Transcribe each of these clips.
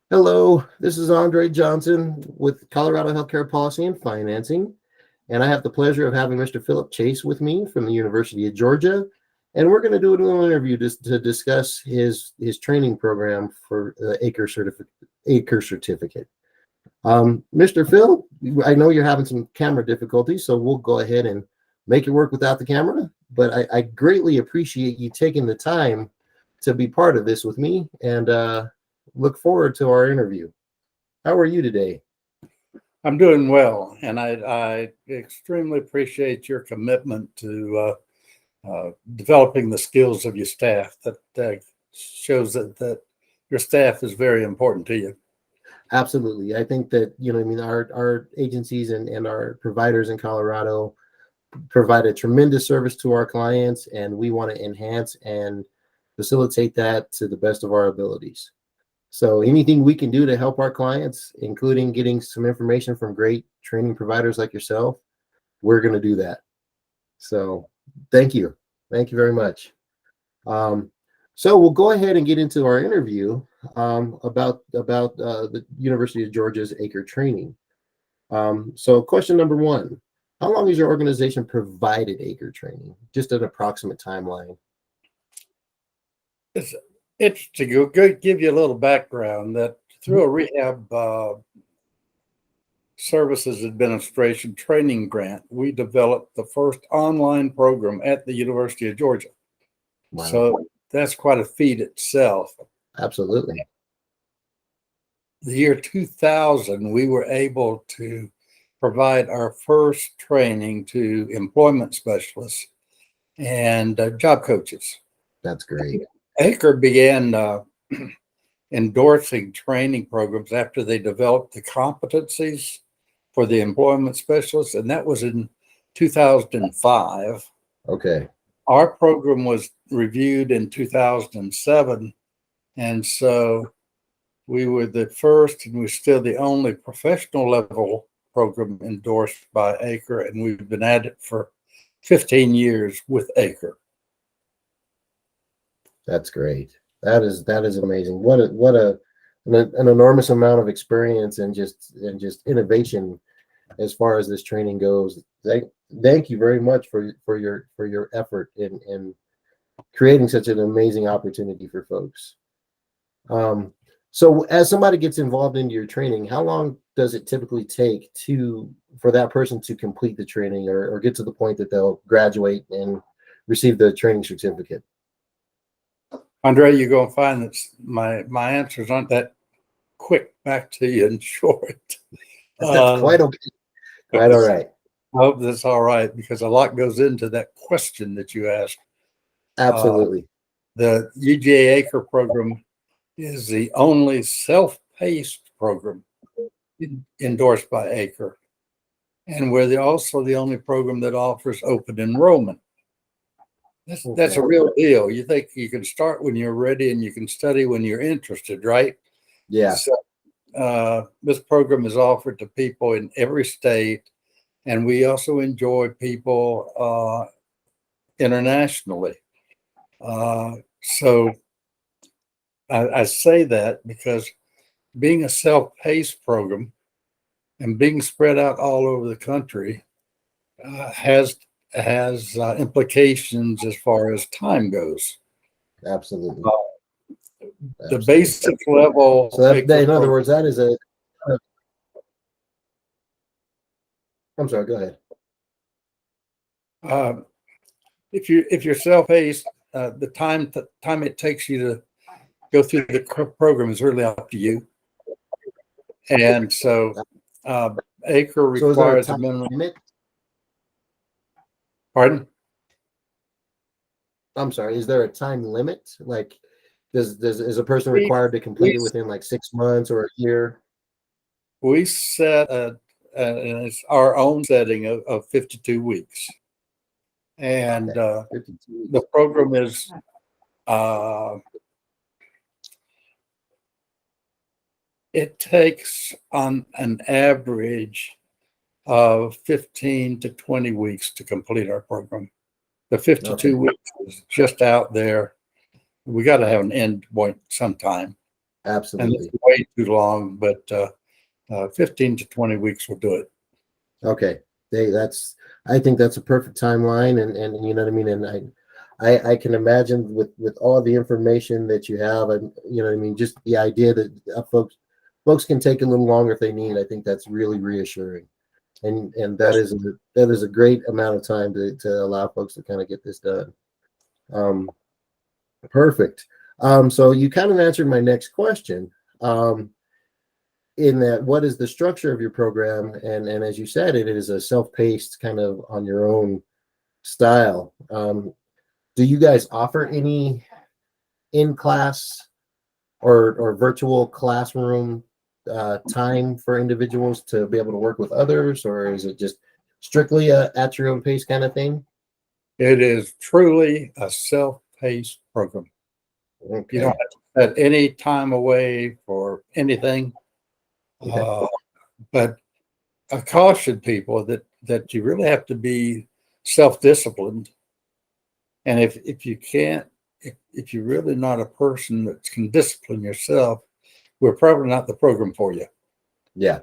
Hello, this is Andre Johnson with Colorado Healthcare Policy and Financing, and I have the pleasure of having Mr. Philip Chase with me from the University of Georgia, and we're going to do a little interview just to discuss his training program for the ACRE certificate. Mr. Phil, I know you're having some camera difficulties, so we'll go ahead and make it work without the camera, but I greatly appreciate you taking the time to be part of this with me, and look forward to our interview. How are you today? I'm doing well, and I extremely appreciate your commitment to developing the skills of your staff. That shows that your staff is very important to you. Absolutely. I think that, our agencies and our providers in Colorado provide a tremendous service to our clients, and we want to enhance and facilitate that to the best of our abilities. So anything we can do to help our clients, including getting some information from great training providers like yourself, we're going to do that. So thank you. Thank you very much. So we'll go ahead and get into our interview about the University of Georgia's ACRE training. So question number one, how long has your organization provided ACRE training? Just an approximate timeline. It's to give you a little background that through a rehab services administration training grant, we developed the first online program at the University of Georgia. Wow. So that's quite a feat itself. Absolutely. The year 2000, we were able to provide our first training to employment specialists and job coaches. That's great. ACRE began endorsing training programs after they developed the competencies for the employment specialists, and that was in 2005. Okay. Our program was reviewed in 2007, and so we were the first, and we're still the only professional level program endorsed by ACRE, and we've been at it for 15 years with ACRE. That's great. That is amazing. What an enormous amount of experience and just innovation as far as this training goes. Thank you very much for your effort in creating such an amazing opportunity for folks. So as somebody gets involved into your training, how long does it typically take for that person to complete the training or get to the point that they'll graduate and receive the training certificate? Andre, you're going to find that my answers aren't that quick back to you in short. That's quite okay. Quite all right. I hope that's all right, because a lot goes into that question that you asked. Absolutely. The UGA ACRE program is the only self-paced program endorsed by ACRE. And we're also the only program that offers open enrollment. That's a real deal. You think you can start when you're ready and you can study when you're interested, right? Yeah. So this program is offered to people in every state, and we also enjoy people internationally. So I say that because being a self-paced program and being spread out all over the country has implications as far as time goes. Absolutely. The basic level. So in other words, that is a. I'm sorry. Go ahead. If you're self-paced, the time it takes you to go through the program is really up to you. And so ACRE requires a minimum limit. Pardon? I'm sorry. Is there a time limit? Like, is a person required to complete it within like 6 months or a year? We set it's our own setting of 52 weeks, and the program is it takes on an average of 15 to 20 weeks to complete our program. The 52 weeks is just out there. We got to have an end point sometime. And it's Absolutely. way too long, but 15 to 20 weeks will do it. Okay. I think that's a perfect timeline, and you know what I mean. And I can imagine with all the information that you have, and you know what I mean, just the idea that folks can take a little longer if they need. I think that's really reassuring, and that is a great amount of time to allow folks to kind of get this done. Um, Perfect. So you kind of answered my next question. In that, what is the structure of your program? And as you said, it is a self-paced kind of on your own style. Do you guys offer any in-class or virtual classroom time for individuals to be able to work with others, or is it just strictly a at your own pace kind of thing? It is truly a self-paced program. You don't Okay. have to set any time away for anything. Okay. But I caution people that you really have to be self-disciplined. And if you can't, if you're really not a person that can discipline yourself, we're probably not the program for you. Yeah,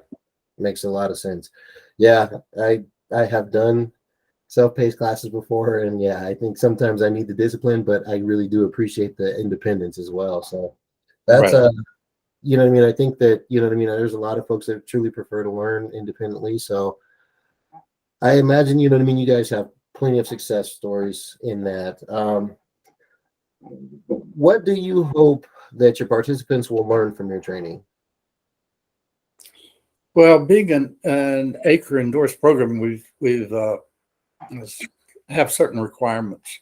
makes a lot of sense. Yeah, I have done self-paced classes before, and yeah, I think sometimes I need the discipline, but I really do appreciate the independence as well. So that's Right. you know what I mean. I think that you know what I mean. There's a lot of folks that truly prefer to learn independently. So I imagine you know what I mean. You guys have plenty of success stories in that. What do you hope that your participants will learn from your training? Well, being an ACRE endorsed program, we've have certain requirements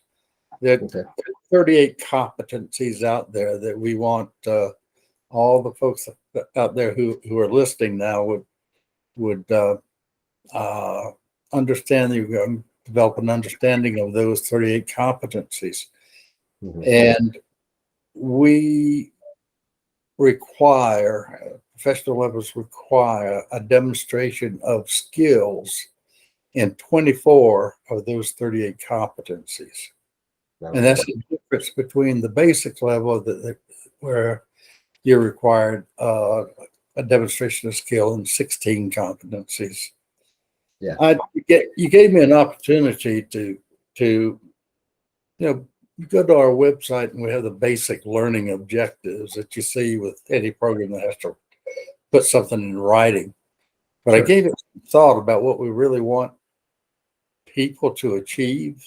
that Okay. 38 competencies out there that we want all the folks out there who are listening now would understand develop an understanding of those 38 competencies. Mhm. And we professional levels require a demonstration of skills in 24 of those 38 competencies. And Okay. that's the difference between the basic level where you're required a demonstration of skill in 16 competencies. Yeah. You gave me an opportunity to you go to our website and we have the basic learning objectives that you see with any program that has to put something in writing. But I Sure. gave it some thought about what we really want people to achieve.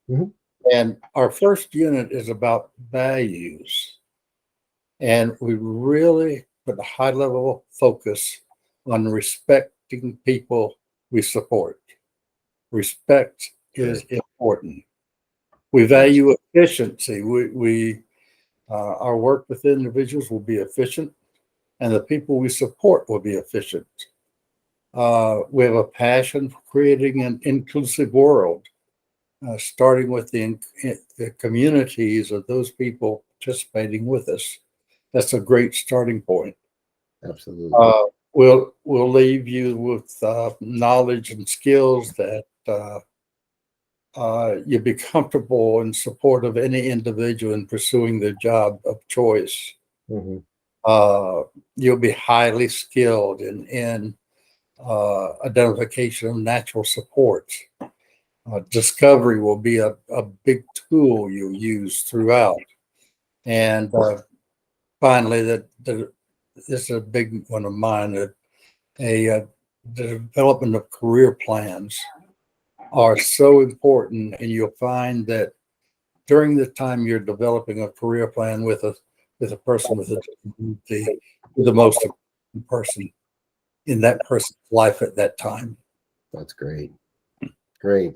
Mhm. And our first unit is about values. And we really put a high level focus on respecting people we support. Respect is Good. important. We Absolutely. value efficiency. Our work with individuals will be efficient, and the people we support will be efficient. We have a passion for creating an inclusive world, starting with the communities of those people participating with us. That's a great starting point. Absolutely. We'll leave you with knowledge and skills that you'll be comfortable in support of any individual in pursuing their job of choice. Mhm. Uh, you'll be highly skilled in identification of natural supports. Discovery will be a big tool you'll use throughout. And finally, this is a big one of mine, the development of career plans are so important. And you'll find that during the time you're developing a career plan with a person with a disability, you're the most important person in that person's life at that time. That's great. Great.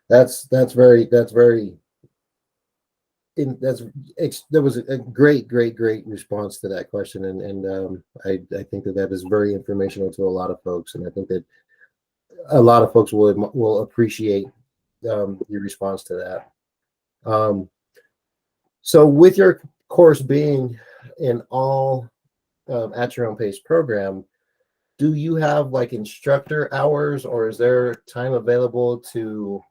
That's very there was a great response to that question, and I think that is very informational to a lot of folks, and I think that a lot of folks will appreciate your response to that. Um, so with your course being an all at your own pace program, do you have like instructor hours, or is there time available to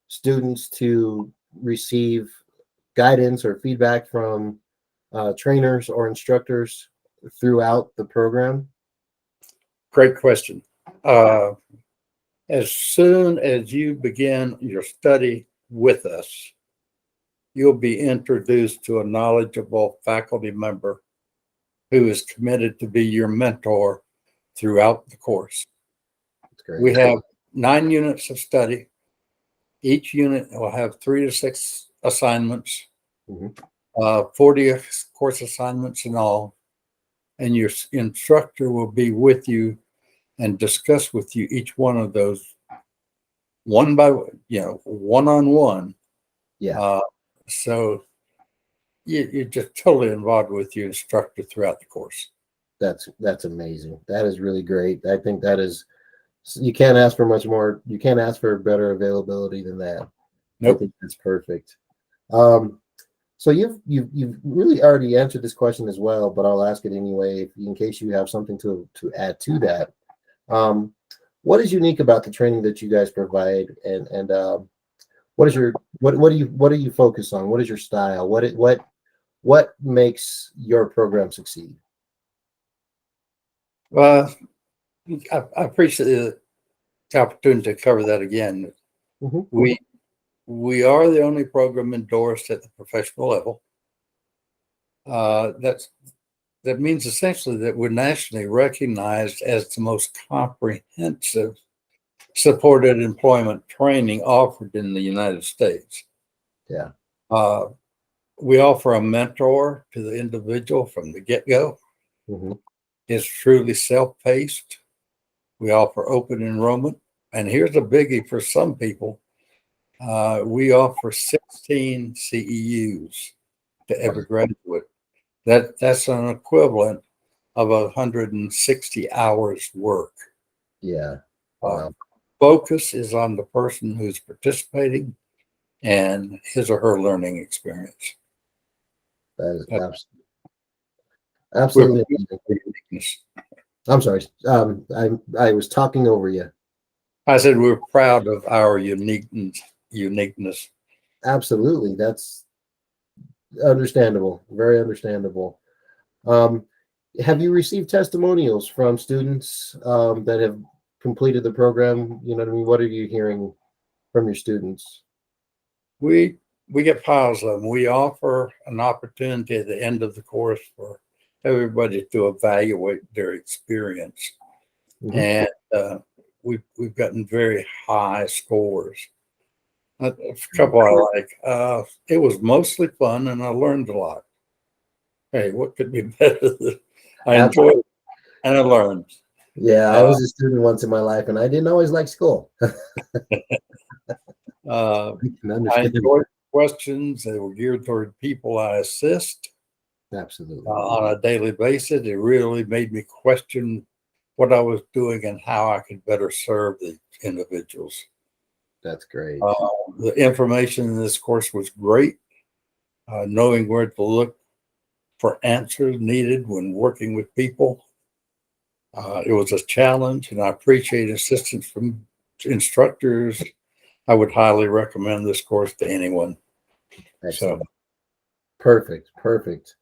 students to receive guidance or feedback from trainers or instructors throughout the program? Great question. As soon as you begin your study with us, you'll be introduced to a knowledgeable faculty member who is committed to be your mentor throughout the course. That's great. We have 9 units of study. Each unit will have 3 to 6 assignments, Mhm. 40 course assignments in all. And your instructor will be with you and discuss with you each one of those one by one-on-one. Yeah, So you're just totally involved with your instructor throughout the course. that's amazing. That is really great. I think that is, you can't ask for much more. You can't ask for better availability than that. I Nope. think that's perfect. So you've really already answered this question as well, but I'll ask it anyway in case you have something to add to that. What is unique about the training that you guys provide, and what is your what do you focus on? What is your style? What makes your program succeed? Well, I appreciate the opportunity to cover that again. Mhm. We are the only program endorsed at the professional level. That means essentially that we're nationally recognized as the most comprehensive supported employment training offered in the United States. Yeah. We offer a mentor to the individual from the get-go. Mhm. It's truly self-paced. We offer open enrollment. And here's a biggie for some people. We offer 16 CEUs to every graduate. That's an equivalent of 160 hours work. Yeah. Uh, Wow. Focus is on the person who's participating and his or her learning experience. That is That's absolutely amazing. uniqueness. I'm sorry. I was talking over you. I said we're proud of our uniqueness. Absolutely. That's understandable. Very understandable. Um, have you received testimonials from students that have completed the program? You know what I mean? What are you hearing from your students? We get piles of them. We offer an opportunity at the end of the course for everybody to evaluate their experience, Mhm. and we've gotten very high scores. A couple I like. It was mostly fun, and I learned a lot. Hey, what could be better than I enjoyed it and I learned. Yeah, I Uh, was a student once in my life, and I didn't always like school. uh, I can I understand. enjoyed questions. They were geared toward people I assist Absolutely. on a daily basis. It really made me question what I was doing and how I could better serve the individuals. That's great. Uh, the information in this course was great. Knowing where to look for answers needed when working with people. It was a challenge, and I appreciate assistance from instructors. I would highly recommend this course to anyone. So Excellent. Perfect. Perfect.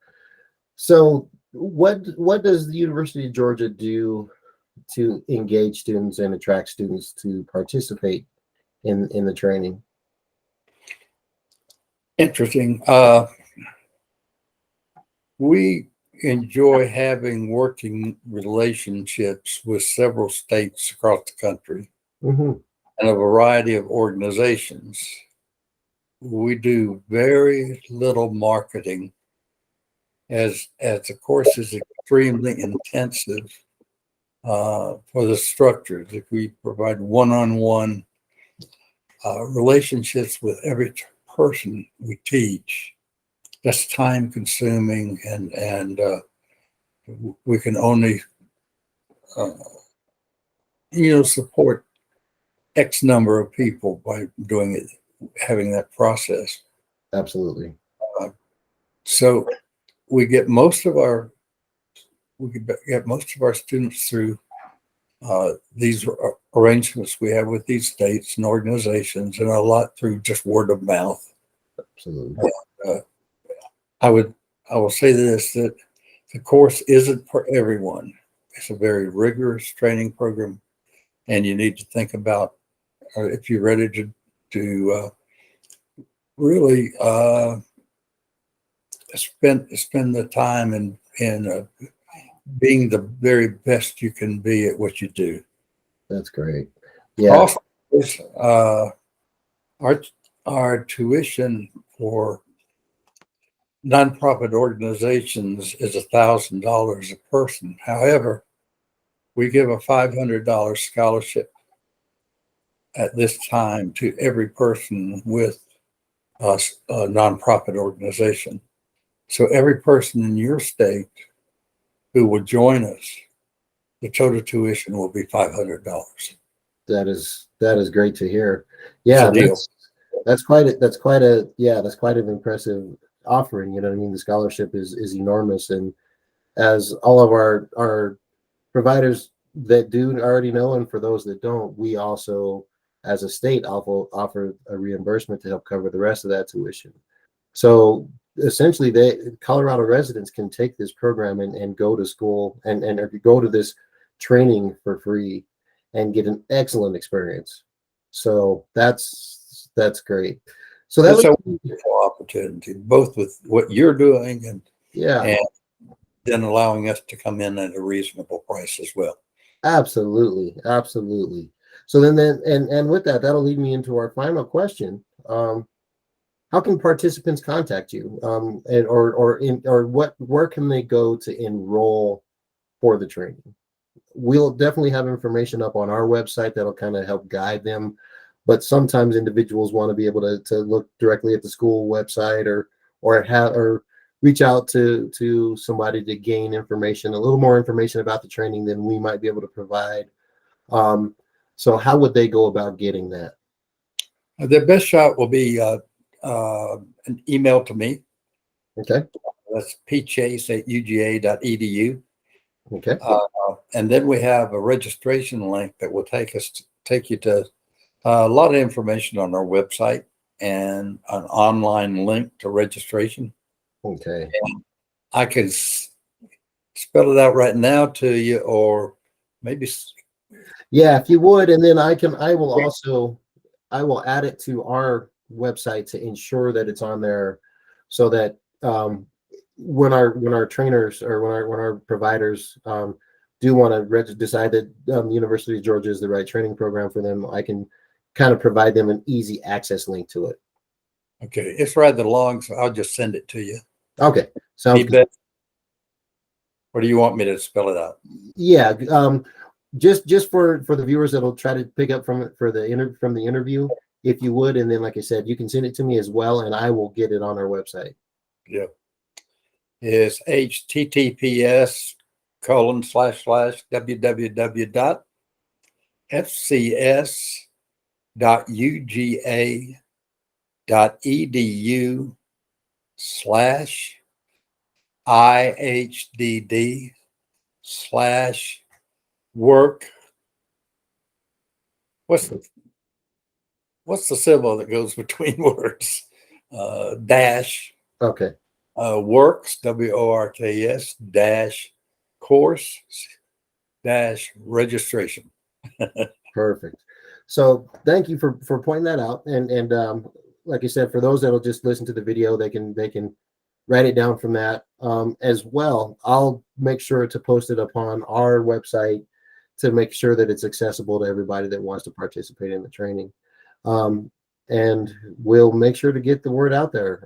So, what does the University of Georgia do to engage students and attract students to participate in the training? interesting. We enjoy having working relationships with several states across the country Hmm. and a variety of organizations. We do very little marketing as the course is extremely intensive for the structures. If we provide one-on-one relationships with every person we teach, that's time consuming, and we can only uh, support X number of people by doing it, having that process. Absolutely. Uh, so we get most of our students through these arrangements we have with these states and organizations, and a lot through just word of mouth. Absolutely. Uh, I will say this, that The course isn't for everyone. It's a very rigorous training program, and you need to think about if you're ready to really spend the time in being the very best you can be at what you do. That's great. Yeah. Also, our tuition for nonprofit organizations is $1,000 a person. However, we give a $500 scholarship at this time to every person with a nonprofit organization. So every person in your state who will join us, the total tuition will be $500. That is great to hear. It's Yeah, a deal. that's quite an impressive offering. You know what I mean? The scholarship is enormous, and as all of our providers that do already know, and for those that don't, we also, as a state, offer a reimbursement to help cover the rest of that tuition. So essentially, Colorado residents can take this program and go to school and go to this training for free and get an excellent experience. So that's great. So It's a wonderful opportunity, both with what you're doing and then allowing us to come in at a reasonable price as well. Absolutely. So then and with that, that'll lead me into our final question. How can participants contact you? Where can they go to enroll for the training? We'll definitely have information up on our website that'll kind of help guide them. But sometimes individuals want to be able to look directly at the school website or reach out to somebody to gain information, a little more information about the training than we might be able to provide. So how would they go about getting that? The best shot will be an email to me. Okay. That's pchase@uga.edu. Okay. And then we have a registration link that will take you to a lot of information on our website and an online link to registration. Okay. And I can spell it out right now to you, or maybe. Yeah, if you would, and then I will add it to our website to ensure that it's on there, so that when our trainers or when our providers do want to decide that University of Georgia is the right training program for them, I can kind of provide them an easy access link to it. Okay, it's rather long, so I'll just send it to you. Okay, sounds good. Or do you want me to spell it out? Yeah, just for the viewers that'll try to pick up from the interview, if you would, and then like I said, you can send it to me as well, and I will get it on our website. Yeah, it's https://www.fcs.uga.edu/IHDD/work. What's the symbol that goes between words? Dash. Okay. Works, WORKS dash course dash registration. Perfect. So thank you for pointing that out. And like I said, for those that'll just listen to the video, they can write it down from that as well. I'll make sure to post it upon our website to make sure that it's accessible to everybody that wants to participate in the training. And we'll make sure to get the word out there.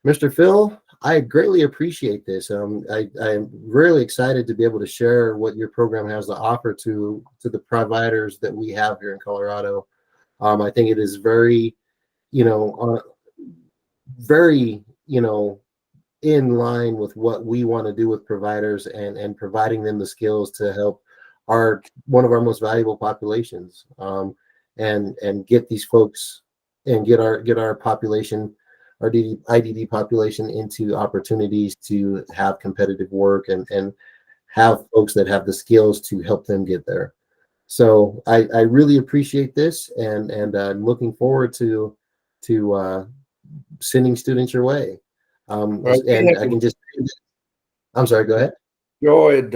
Mr. Phil, I greatly appreciate this. I'm really excited to be able to share what your program has to offer to the providers that we have here in Colorado. I think it is very, very, in line with what we want to do with providers and providing them the skills to help one of our most valuable populations, and get these folks and get our population, our IDD population, into opportunities to have competitive work and have folks that have the skills to help them get there. So I really appreciate this, and I'm looking forward to sending students your way. And I can just I'm sorry, go ahead. Enjoyed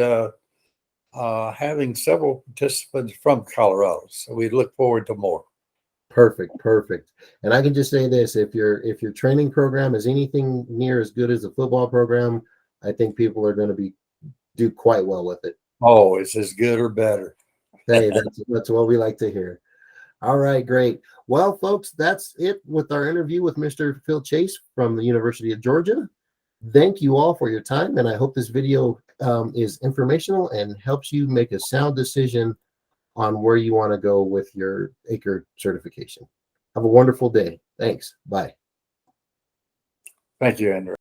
having several participants from Colorado, so we look forward to more. Perfect, perfect. And I can just say this: if your training program is anything near as good as a football program, I think people are going to do quite well with it. Oh, it's as good or better. Hey, that's what we like to hear. All right, great. Well, folks, that's it with our interview with Mr. Phil Chase from the University of Georgia. Thank you all for your time, and I hope this video is informational and helps you make a sound decision on where you want to go with your ACRE certification. Have a wonderful day. Thanks. Bye. Thank you, Andrew.